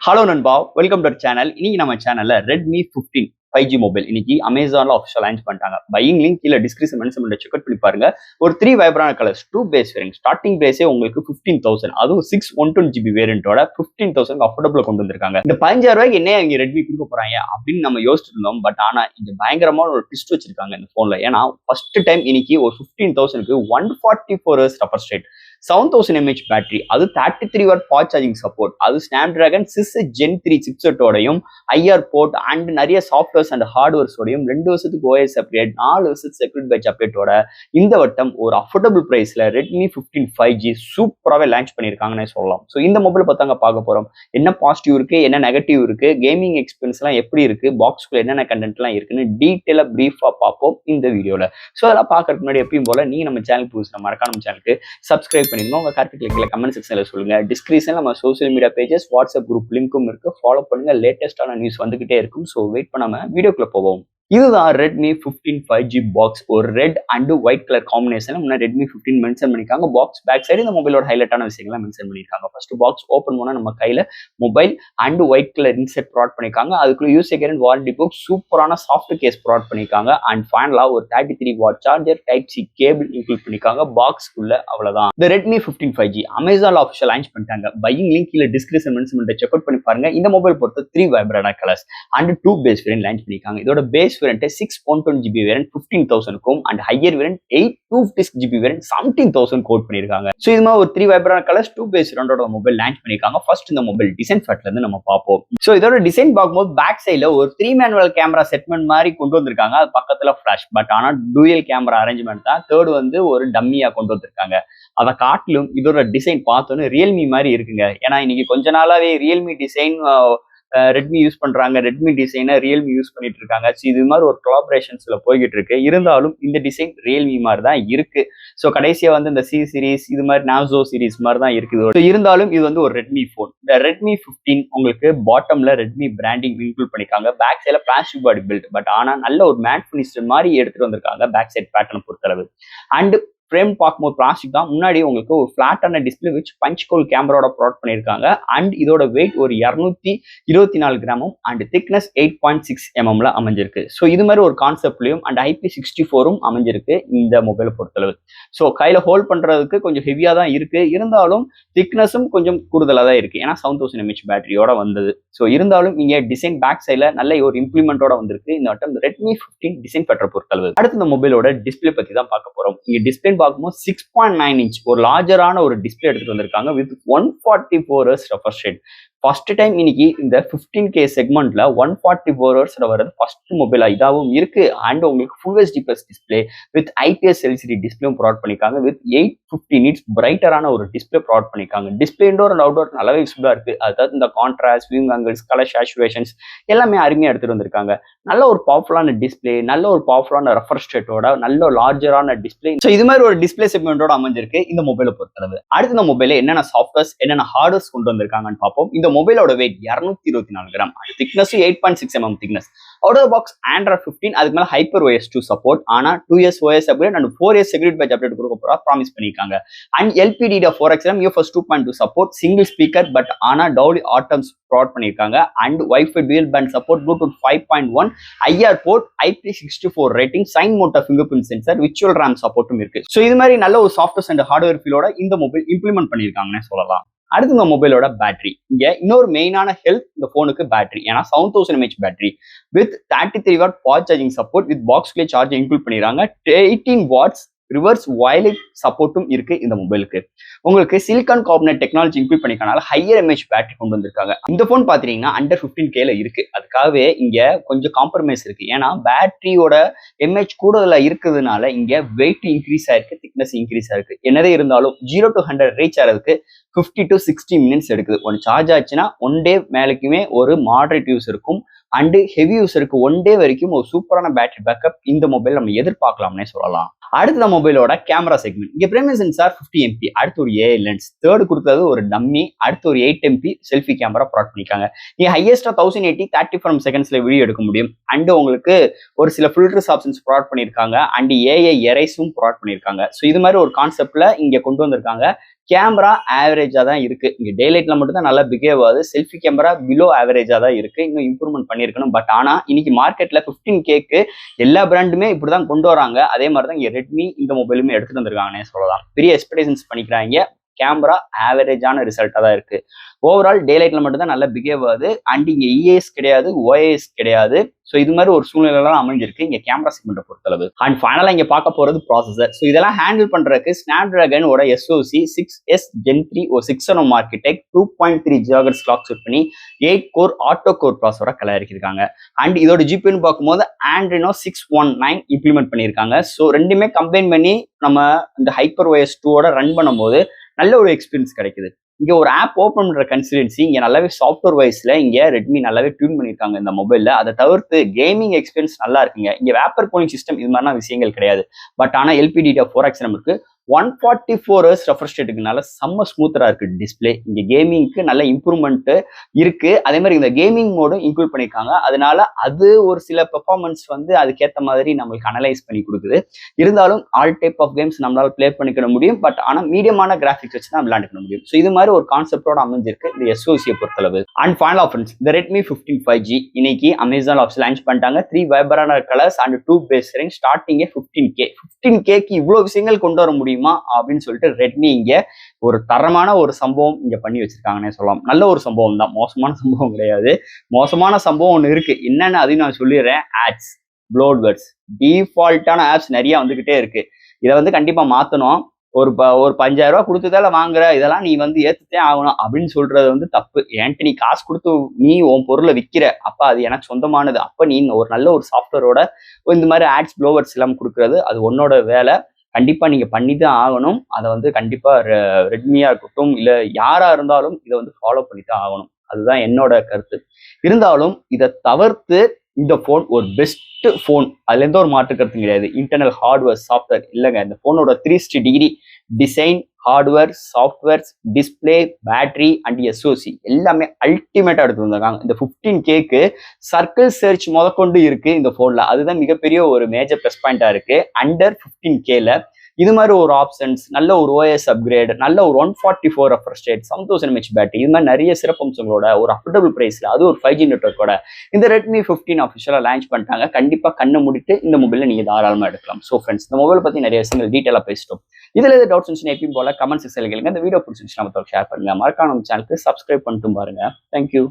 Hello நண்பா, welcome to our channel. இன்னைக்கு நம்ம சேனல்ல ரெட்மி 15 5G மொபைல் இன்னைக்கு அமேசான்ல ஆஃபிஷியல் லான்ச் பண்ணிட்டாங்க. பையிங் லிங்க் கீழே டிஸ்கிரிப்ஷன் மென்ஷன் பண்ணி செக் அவுட் பண்ணி பாருங்க. ஒரு 3 vibrant colours 2 base variant starting பிரைஸே உங்களுக்கு 15,000, அதுவும் 6 120GB வேரியன்ட்டோட 15,000 அஃபோர்டபுள் கொண்டு வந்திருக்காங்க. இந்த 15,000 ரூபாய்க்கு என்ன இங்க ரெட்மி கொடுக்க போறாங்க அப்படின்னு நம்ம யோசிச்சுட்டு இருந்தோம். பட் ஆனா இங்க பயங்கரமான ஒரு ட்விஸ்ட் வச்சிருக்காங்க இந்த போன்ல. ஏன்னா ஃபர்ஸ்ட் டைம் இன்னைக்கு ஒரு 15,000க்கு 144 Hz refresh rate, 7000 mAh battery, அது 33 வாட் ஃபாஸ்ட் சார்ஜிங் சப்போர்ட், அது ஸ்னாப்டிராகன் 6 Gen 3 சிப்செட்டோடையும் ஐஆர் போர்ட் அண்ட் நிறைய சாஃப்ட்வேர்ஸ் அண்ட் ஹார்ட்வேர்ஸோடையும் 2 வருஷத்துக்கு OS அப்டேட், 4 வருஷத்துக்கு செக்யூரிட்டி பேட்ச் அப்டேட்டோட இந்த வட்டம் ஒரு அஃபோர்டபுள் பிரைஸ்ல ரெட்மி 15 5G சூப்பராகவே லான்ச் பண்ணியிருக்காங்கன்னு சொல்லலாம். ஸோ இந்த மொபைல் பார்த்தாங்க பார்க்க போறோம். என்ன பாசிட்டிவ் இருக்கு, என்ன நெகட்டிவ் இருக்கு, கேமிங் எக்ஸ்பீரியன்ஸ் எல்லாம் எப்படி இருக்கு, பாக்ஸ்குள்ள என்னென்ன கண்டென்ட் எல்லாம் இருக்குன்னு டீட்டெயிலா பிரீஃபா பார்ப்போம் இந்த வீடியோல. ஸோ அதெல்லாம் பார்க்கறதுக்கு முன்னாடி எப்பயும் போல நீங்க நம்ம சேனல் புதுசு மறக்காம நம்ம சேனலுக்கு சப்ஸ்கிரைப் பண்ணிருங்க. உங்க கருத்துக்களை கீழே கமெண்ட் செக்ஷன்ல சொல்லுங்க. டிஸ்கிரிப்ஷன்ல நம்ம social media pages, WhatsApp group லிங்க்கும் இருக்கு. ஃபாலோ பண்ணுங்க. லேட்டஸ்டான நியூஸ் வந்துகிட்டே இருக்கும். ஸோ வெயிட் பண்ணாம வீடியோக்குள்ள போவோம். இதுதான் ரெட்மி 15 5G பாக்ஸ். ஒரு ரெட் அண்ட் ஒயிட் கலர் காம்பினேஷன்ல முன்னாடி ரெட்மி 15 மென்ஷன் பண்ணிருக்காங்க. பாக்ஸ் பேக் சைடு இந்த மொபைலோட ஹைலைட்டான விஷயங்கள்லாம் மென்ஷன் பண்ணிருக்காங்க. ஃபர்ஸ்ட் பாக்ஸ் ஓப்பன் பண்ணா நம்ம கையில mobile and white colour inset product பண்ணிருக்காங்க. அதுக்குள்ள யூசர் கேரண்ட் வாரண்டி புக், சூப்பரான சாஃப்ட் கேஸ் ப்ராடக்ட் பண்ணிருக்காங்க. அண்ட் ஃபைனலா ஒரு 33 watt charger, type C cable include பண்ணிருக்காங்க. பாக்ஸ்க்குள்ள அவ்வளவுதான். இந்த ரெட்மி 15 5G அமேசான்ல ஆஃபிஷியல் லான்ச் பண்ணிட்டாங்க. பையிங் லிங்க் கீழே டிஸ்கிரிப்ஷன் மென்ஷன் பண்ணி செக் அவுட் பண்ணி பாருங்க. இந்த மொபைல் பொறுத்த 3 vibrant colours and 2 base variant launch பண்ணிருக்காங்க. இதோட base variant 6 120GB variant 15,000க்கும் and higher variant 8 256GB variant 17,000 quote பண்ணிருக்காங்க. சோ இது மாதிரி ஒரு 3 வைப்ரண்ட் கலர்ஸ் 2 பேஸ் வேரியன்ட்டோட மொபைல் லான்ச் பண்ணிருக்காங்க. ஃபர்ஸ்ட் இந்த மொபைல் டிசைன் ஃபேட்ல இருந்து நம்ம பார்ப்போம். சோ இதோட டிசைன் பார்க்கும்போது பேக் சைடுல ஒரு 3 மேனுவல் கேமரா செட்மெண்ட் மாதிரி கொண்டு வந்திருக்காங்க. அது பக்கத்துல ஃபிளாஷ், பட் ஆனா டூயல் கேமரா அரேஞ்ச்மெண்ட் தான். தேர்ட் வந்து ஒரு டம்மியா கொண்டு வந்திருக்காங்க. அதை காட்டிலும் இதோட டிசைன் பார்த்தோன்னு ரியல்மி மாதிரி இருக்குங்க. ஏன்னா இன்னைக்கு கொஞ்ச நாளாவே ரியல்மி டிசைன் ரெட்மி யூஸ் பண்றாங்க, ரெட்மி டிசைனை ரியல்மி யூஸ் பண்ணிட்டு இருக்காங்க. இது மாதிரி ஒரு கொலாபரேஷன்ஸ்ல போய்கிட்டு இருக்கு. இருந்தாலும் இந்த டிசைன் ரியல்மி மாதிரி தான் இருக்கு. ஸோ கடைசியா வந்து இந்த சி சீரிஸ் இது மாதிரி நாசோ சீரிஸ் மாதிரி தான் இருக்குது. இருந்தாலும் இது வந்து ஒரு ரெட்மி போன். இந்த ரெட்மி 15 உங்களுக்கு பாட்டம்ல ரெட்மி பிராண்டிங் இன்க்ளூட் பண்ணிருக்காங்க. பேக் சைட்ல பிளாஸ்டிக் பாடி பில்ட், பட் ஆனா நல்ல ஒரு மேட் ஃபினிஷ் மாதிரி எடுத்துட்டு வந்திருக்காங்க பேக் சைட் பேட்டர்ன் பொறுத்தளவு. அண்ட் ஃப்ரேம் பார்க்கும்போது பிளாஸ்டிக் தான். முன்னாடி உங்களுக்கு ஒரு ஃபிளாட்டான டிஸ்பிளே வச்சு பஞ்ச் கோல் கேமராவோட ப்ராடக்ட் பண்ணியிருக்காங்க. அண்ட் இதோட வெயிட் ஒரு 224 கிராமும் அண்ட் திக்னஸ் 8.6 mm அமைஞ்சிருக்கு. ஸோ இது மாதிரி ஒரு கான்செப்ட்லையும் அண்ட் IP64 அமைஞ்சிருக்கு இந்த மொபைலை பொறுத்தளவு. ஸோ கையில ஹோல்ட் பண்றதுக்கு கொஞ்சம் ஹெவியா தான் இருக்கு. இருந்தாலும் திக்னஸும் கொஞ்சம் கூடுதலாக தான் இருக்கு. ஏன்னா 7000 mAh பேட்டரியோட வந்தது. ஸோ இருந்தாலும் இங்க டிசைன் பேக் சைட்ல நல்ல ஒரு இம்ப்ளிமெண்டோட வந்திருக்கு இந்த வட்டம் ரெட்மி 15 டிசைன் பெற்ற பொறுத்தளவு. அடுத்து இந்த மொபைலோட டிஸ்பிளே பத்தி தான் பார்க்க போறோம். இங்க டிஸ்பிளே பார்க்கும்போது 6.9 inch ஒரு லார்ஜரான ஒரு டிஸ்பிளே எடுத்துட்டு வந்திருக்காங்க with 144 Hz refresh rate. First time இன்னைக்கு இந்த 15K செக்மெண்ட்ல 144 Hz வர்றது ஃபர்ஸ்ட் மொபைலா இதாகவும் இருக்கு. அண்ட் உங்களுக்கு full HD plus display with IPS LCD டிஸ்பிளேயும் ப்ராடக்ட் பண்ணிருக்காங்க. வித் 850 nits பிரைட்டரான ஒரு டிஸ்பிளே ப்ராடக்ட் பண்ணிருக்காங்க. டிஸ்பிளே இன்டோர் அண்ட் அவுட்டோர் நல்லாவே யூஸ்ஃபுல்லா இருக்கு. அதாவது இந்த contrast, viewing angles, colour saturations எல்லாமே அருமையா எடுத்துட்டு வந்திருக்காங்க. நல்ல ஒரு பவர்ஃபுல்லான டிஸ்பிளே, நல்ல ஒரு பவர்ஃபுல்லான ரெஃப்ரெஷ் ரேட்டோட நல்ல லார்ஜரான டிஸ்பிளே. ஸோ இது மாதிரி ஒரு டிஸ்பிளே செக்மெண்டோட அமைஞ்சிருக்கு இந்த மொபைலை பொறுத்தளவு. அடுத்த இந்த மொபைல என்னென்ன சாஃப்ட்வேர்ஸ், என்னென்ன ஹார்ட்வேர்ஸ் கொண்டு வந்திருக்காங்கன்னு பார்ப்போம். இந்த மொபைலோட weight 224 gram, thickness 8.6 mm thickness. Out of box Android 15, அதுக்கு மேல Hyper OS 2 சப்போர்ட். ஆனா 2 years OS update and 4 years security patch update கொடுக்க போறா ப்ராமிஸ் பண்ணிருக்காங்க. And LPDDR4X UFS 2.2 support, single speaker, but ஆனா Dolby Atmos ப்ராடக்ட் பண்ணிருக்காங்க. And Wi-Fi dual band support, Bluetooth 5.1, IR port, IP64 rating, side mounted fingerprint sensor, virtual RAM சப்போர்ட்டும் இருக்கு. So இது மாதிரி நல்ல ஒரு சாஃப்ட்வேர் அண்ட் ஹார்ட்வேர் ஃபீலோட இந்த mobile implement பண்ணிருக்காங்கன்னு சொல்லலாம். அடுத்து இந்த மொபைலோட பேட்டரி. இங்க இன்னொரு மெயினான ஹெல்ப் இந்த போனுக்கு பேட்டரி. ஏன்னா 7000 mAh battery with 33 watt fast charging support with பாக்ஸ்குள்ளே சார்ஜ் இன்க்ளூட் பண்ணிடுறாங்க. 18 வாட்ஸ் ரிவர்ஸ் வயலட் சப்போர்ட்டும் இருக்கு இந்த மொபைலுக்கு. உங்களுக்கு சிலிகான் கார்பனேட் டெக்னாலஜி இன்க்ளூட் பண்ணிக்கனால ஹையர் mAh பேட்டரி கொண்டு வந்திருக்காங்க. இந்த போன் பாத்தீங்கன்னா அண்டர் 15K இருக்கு. அதுக்காகவே இங்க கொஞ்சம் காம்ப்ரமைஸ் இருக்கு. ஏன்னா பேட்டரியோட mAh கூடுதலா இருக்கிறதுனால இங்க வெயிட் இன்க்ரீஸ் ஆயிருக்கு, திக்னஸ் இன்க்ரீஸ் ஆயிருக்கு. என்னதே இருந்தாலும் 0 to 100 ரீச் ஆகிறதுக்கு 50 to 60 minutes எடுக்குது. ஒன் சார்ஜ் ஆச்சுன்னா 1 day மேலுக்குமே ஒரு மாடரேட் யூஸ் இருக்கும். அண்ட் ஹெவி யூஸருக்கு 1 day வரைக்கும் ஒரு சூப்பரான பேட்டரி பேக்கப் இந்த மொபைல் நம்ம எதிர்பார்க்கலாம்னே சொல்லலாம். அடுத்த மொபைலோட கேமரா செக்மெண்ட். இங்க பிரைமரி சென்சார் 50 MP, அடுத்து ஒரு AI லென்ஸ், தேர்ட் கொடுத்தது ஒரு டம்மி, அடுத்து ஒரு 8 MP செல்ஃபி கேமரா ப்ராடக்ட் பண்ணிருக்காங்க. இங்க ஹையஸ்டா 1080 30 frames செகண்ட்ஸ்ல வீடியோ எடுக்க முடியும். அண்ட் உங்களுக்கு ஒரு சில ஃபில்டர்ஸ் ஆப்ஷன்ஸ் ப்ராடக்ட் பண்ணிருக்காங்க. அண்ட் AI எரேஸும் ப்ராடக்ட் பண்ணிருக்காங்க. ஸோ இது மாதிரி ஒரு கான்செப்ட்ல இங்க கொண்டு வந்திருக்காங்க. கேமரா ஆவரேஜா தான் இருக்கு. இங்க டே லைட்ல மட்டும் தான் நல்லா பிஹேவ் ஆகுது. செல்ஃபி கேமரா பிலோ ஆவரேஜா தான் இருக்கு. இன்னும் இம்ப்ரூவ்மெண்ட் பண்ணியிருக்கணும். பட் ஆனா இன்னைக்கு மார்க்கெட்ல 15Kக்கு எல்லா பிராண்டுமே இப்படிதான் கொண்டு வராங்க. அதே மாதிரி தான் இங்க ரெட்மி இந்த மொபைலுமே எடுத்துட்டு வந்திருக்காங்கன்னே சொல்லலாம். பெரிய எக்ஸ்பெக்டேஷன்ஸ் பண்ணிக்கிறாங்க. கேமரா ஆவரேஜான ரிசல்ட்டா தான் இருக்கு. ஓவரால் டே லைட்ல மட்டும் தான் நல்லா பிஹேவ் ஆகுது. அண்ட் இங்க இஏஎஸ் கிடையாது, ஓஏஎஸ் கிடையாது. ஸோ இது மாதிரி ஒரு சூழ்நிலை அமைஞ்சிருக்கு இங்க கேமரா செக்மெண்ட்டை பொறுத்தளவு. அண்ட் ஃபைனலா இங்க பார்க்க போறது ப்ராசஸர். ஸோ இதெல்லாம் ஹேண்டில் பண்றதுக்கு ஸ்னாப்டிராகனோட SoC 6S Gen 3 ஒரு 6 ஆர்கிடெக்ட் 2.3 GHz கிளாக் செட் பண்ணி 8 கோர் ஆட்டோ கோர் ப்ராசஸரை கலரிக்கிருக்காங்க. அண்ட் இதோட ஜிபின்னு பார்க்கும்போது ஆண்ட்ரினோ 619 இம்ப்ளிமெண்ட் பண்ணியிருக்காங்க. ஸோ ரெண்டுமே கம்பைன் பண்ணி நம்ம இந்த HyperOS 2 ரன் பண்ணும்போது நல்ல ஒரு எக்ஸ்பீரியன்ஸ் கிடைக்குது. இங்க ஒரு ஆப் ஓப்பன் பண்ற கன்சிடென்சி இங்க நல்லாவே சாஃப்ட்வேர் வைஸ்ல இங்க ரெட்மி நல்லாவே டியூன் பண்ணிருக்காங்க இந்த மொபைல்ல. அதை தவிர்த்து கேமிங் எக்ஸ்பீரியன்ஸ் நல்லா இருக்குங்க. இங்க வேப்பர் கூலிங் சிஸ்டம் இது மாதிரிலாம் விஷயங்கள் கிடையாது. பட் ஆனா LPDDR4X இருக்கு. 144 ஹெர்ட்ஸ் ரெஃப்ரெஷ் ரேட்டுக்குனால செம்ம ஸ்மூத்தரா இருக்கு டிஸ்பிளே. இங்க கேமிங்க்கு நல்ல இம்ப்ரூவ்மெண்ட் இருக்கு. அதே மாதிரி இந்த கேமிங் மோடும் இன்க்ளூட் பண்ணிருக்காங்க. அதனால அது ஒரு சில பெர்ஃபார்மன்ஸ் அதுக்கேற்ற மாதிரி நம்மளுக்கு அனலைஸ் பண்ணி கொடுக்குது. இருந்தாலும் ஆல் டைப் ஆஃப் கேம்ஸ் நம்மளால பிளே பண்ணிக்க முடியும். பட் ஆனா மீடியமான கிராஃபிக்ஸ் வச்சு தான் விளையாண்டுக்க முடியும். ஸோ இது மாதிரி ஒரு கான்செப்டோட அமைஞ்சிருக்கு இந்த SoC பொறுத்தளவு. அண்ட் ஃபைனல் ஆஃபர்ஸ் இந்த ரெட்மி 15 5G இன்னைக்கு அமேசான் ஆப்ஸ் லான்ச் பண்ணிட்டாங்க. 3 vibrant colours and 2 base range starting 15K. 15Kக்கு இவ்வளவு விஷயங்கள் கொண்டு வர முடியுமா அப்படின்னு சொல்லிட்டு ரெட்மி இங்க ஒரு தரமான ஒரு சம்பவம் இங்க பண்ணி வச்சிருக்காங்கன்னே சொல்லலாம். நல்ல ஒரு சம்பவம் தான், மோசமான சம்பவம் கிடையாது. மோசமான சம்பவம் ஒன்று இருக்கு. என்னன்னு அதையும் நான் சொல்லிடுறேன். ஆட்ஸ், ப்ளோட்வேர்ட்ஸ், டிஃபால்ட்டான ஆப்ஸ் நிறைய வந்துகிட்டே இருக்கு. இதை கண்டிப்பா மாத்தணும். ஒரு 5000 ரூபாய் கொடுத்ததால வாங்குற இதெல்லாம் நீ ஏத்துட்டே ஆகணும் அப்படின்னு சொல்றது தப்பு. ஏன்ட்டு நீ காசு கொடுத்து நீ உன் பொருளை விற்கிற, அப்ப அது எனக்கு சொந்தமானது. அப்ப நீ ஒரு நல்ல ஒரு சாஃப்ட்வேரோட இந்த மாதிரி ஆட்ஸ் ப்ளோவர்ஸ் எல்லாம் கொடுக்கறது அது உன்னோட வேலை. கண்டிப்பா நீங்க பண்ணிதான் ஆகணும். அதை கண்டிப்பா ரெட்மியா இருக்கட்டும் இல்ல யாரா இருந்தாலும் இதை ஃபாலோ பண்ணிதான் ஆகணும். அதுதான் என்னோட கருத்து. இருந்தாலும் இதை தவிர்த்து இந்த போன் ஒரு பெஸ்ட் போன், அதுல எந்த ஒரு மாற்று கருத்தும் கிடையாது. இன்டர்னல் ஹார்ட்வேர் சாஃப்ட்வேர் இல்லைங்க. இந்த போனோட 360 degree design, hardware, software, display, battery and SoC எல்லாமே அல்டிமேட்டா எடுத்து வந்திருக்காங்க. இந்த 15Kக்கு சர்க்கிள் சர்ச் முதற்கொண்டு இருக்கு இந்த போன்ல. அதுதான் மிகப்பெரிய ஒரு மேஜர் ப்ளஸ் பாயிண்டா இருக்கு. அண்டர் 15Kல இது மாதிரி ஒரு ஆப்ஷன்ஸ், நல்ல ஒரு OS அப்கிரேட், நல்ல ஒரு 144 ரெஃப்ரெஷ் ரேட், 7000 mAh பேட்டரி, இது மாதிரி நிறைய சிறப்பம்சங்களோட ஒரு அஃபோர்டபுள் பிரைஸ்ல அது ஒரு 5G நெட்வொர்க்கோட இந்த ரெட்மி 15 அஃபிஷியலா லான்ச் பண்ணிட்டாங்க. கண்டிப்பா கண்ணை மூடிட்டு இந்த மொபைல நீங்க தாராளமா எடுக்கலாம். ஸோ ஃப்ரெண்ட்ஸ், இந்த மொபைல் பத்தி நிறைய விஷயங்கள் டீட்டெயிலா பேசிட்டோம். இதுல எதாவது டவுட்ஸ் இருந்துச்சுன்னா எப்பயும் போல கமெண்ட் செக்ஷன்ல கேளுங்க. இந்த வீடியோ பிடிச்சிருந்துச்சுன்னா ஷேர் பண்ணுங்க. மறக்காம நம்ம சேனலுக்கு சப்ஸ்கிரைப் பண்ணிட்டு பாருங்க. தேங்க்யூ.